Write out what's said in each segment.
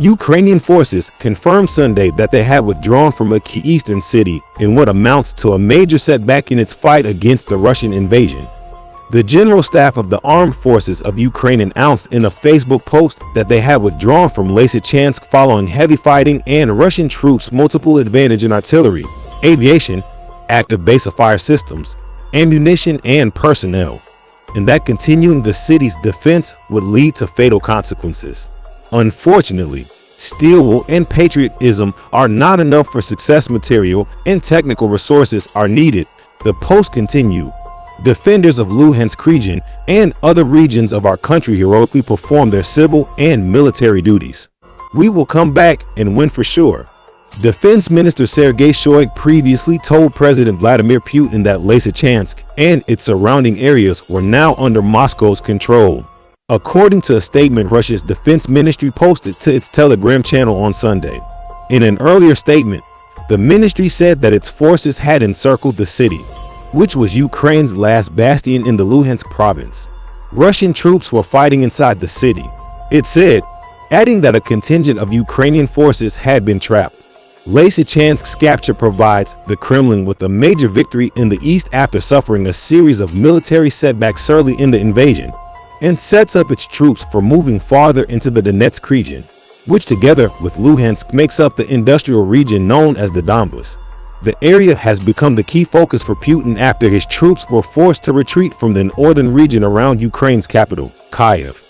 Ukrainian forces confirmed Sunday that they had withdrawn from a key eastern city in what amounts to a major setback in its fight against the Russian invasion. The General Staff of the Armed Forces of Ukraine announced in a Facebook post that they had withdrawn from Lysychansk following heavy fighting and Russian troops' multiple advantage in artillery, aviation, active base of fire systems, ammunition, and personnel, and that continuing the city's defense would lead to fatal consequences. Unfortunately, steel will and patriotism are not enough for success. Material and technical resources are needed, the post continued. Defenders of Luhansk region and other regions of our country heroically perform their civil and military duties. We will come back and win for sure. Defense Minister Sergei Shoigu previously told President Vladimir Putin that Lysychansk and its surrounding areas were now under Moscow's control, according to a statement Russia's defense ministry posted to its Telegram channel on Sunday. In an earlier statement, the ministry said that its forces had encircled the city, which was Ukraine's last bastion in the Luhansk province. Russian troops were fighting inside the city, it said, adding that a contingent of Ukrainian forces had been trapped. Lysychansk's capture provides the Kremlin with a major victory in the east after suffering a series of military setbacks early in the invasion, and sets up its troops for moving farther into the Donetsk region, which together with Luhansk makes up the industrial region known as the Donbas. The area has become the key focus for Putin after his troops were forced to retreat from the northern region around Ukraine's capital, Kyiv.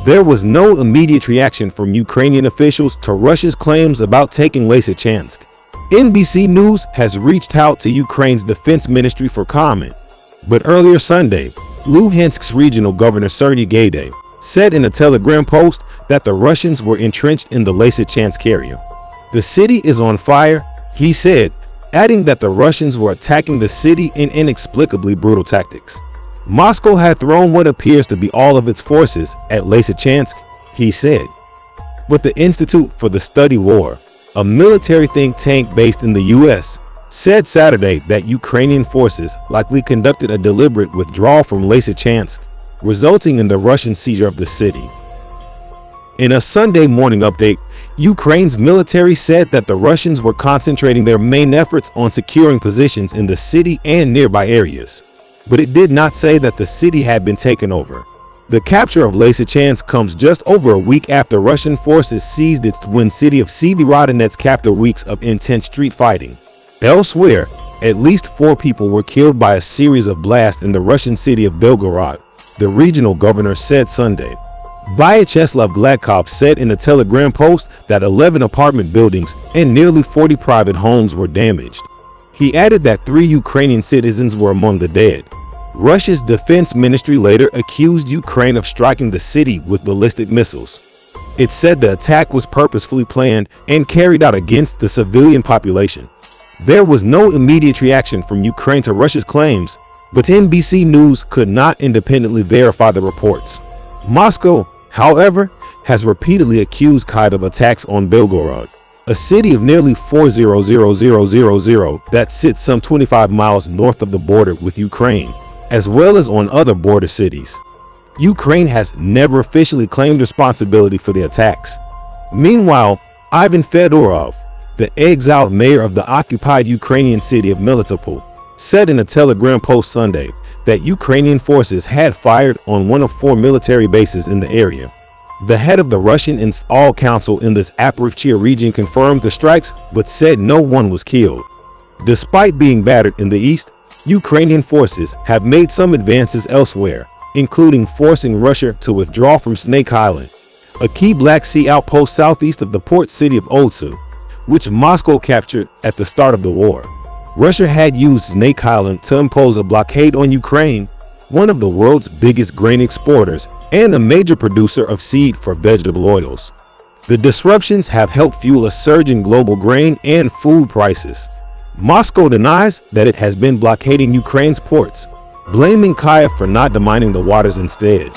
There was no immediate reaction from Ukrainian officials to Russia's claims about taking Lysychansk. NBC News has reached out to Ukraine's defense ministry for comment, but earlier Sunday, Luhansk's regional governor Serhiy Gaidai said in a Telegram post that the Russians were entrenched in the Lysychansk area. The city is on fire, he said, adding that the Russians were attacking the city in inexplicably brutal tactics. Moscow had thrown what appears to be all of its forces at Lysychansk, he said. But the Institute for the Study War, a military think tank based in the U.S., said Saturday that Ukrainian forces likely conducted a deliberate withdrawal from Lysychansk, resulting in the Russian seizure of the city. In a Sunday morning update, Ukraine's military said that the Russians were concentrating their main efforts on securing positions in the city and nearby areas, but it did not say that the city had been taken over. The capture of Lysychansk comes just over a week after Russian forces seized its twin city of Severodonetsk after weeks of intense street fighting. Elsewhere, at least 4 people were killed by a series of blasts in the Russian city of Belgorod, the regional governor said Sunday. Vyacheslav Gladkov said in a Telegram post that 11 apartment buildings and nearly 40 private homes were damaged. He added that 3 Ukrainian citizens were among the dead. Russia's defense ministry later accused Ukraine of striking the city with ballistic missiles. It said the attack was purposefully planned and carried out against the civilian population. There was no immediate reaction from Ukraine to Russia's claims, but NBC News could not independently verify the reports. Moscow, however, has repeatedly accused Kyiv of attacks on Belgorod, a city of nearly 4,000,000 that sits some 25 miles north of the border with Ukraine, as well as on other border cities. Ukraine has never officially claimed responsibility for the attacks. Meanwhile, Ivan Fedorov, the exiled mayor of the occupied Ukrainian city of Melitopol, said in a Telegram post Sunday that Ukrainian forces had fired on one of 4 military bases in the area. The head of the Russian All Council in this Zaporizhzhia region confirmed the strikes but said no one was killed. Despite being battered in the east, Ukrainian forces have made some advances elsewhere, including forcing Russia to withdraw from Snake Island, a key Black Sea outpost southeast of the port city of Odessa, which Moscow captured at the start of the war. Russia had used Snake Island to impose a blockade on Ukraine, one of the world's biggest grain exporters and a major producer of seed for vegetable oils. The disruptions have helped fuel a surge in global grain and food prices. Moscow denies that it has been blockading Ukraine's ports, blaming Kyiv for not demining the waters instead.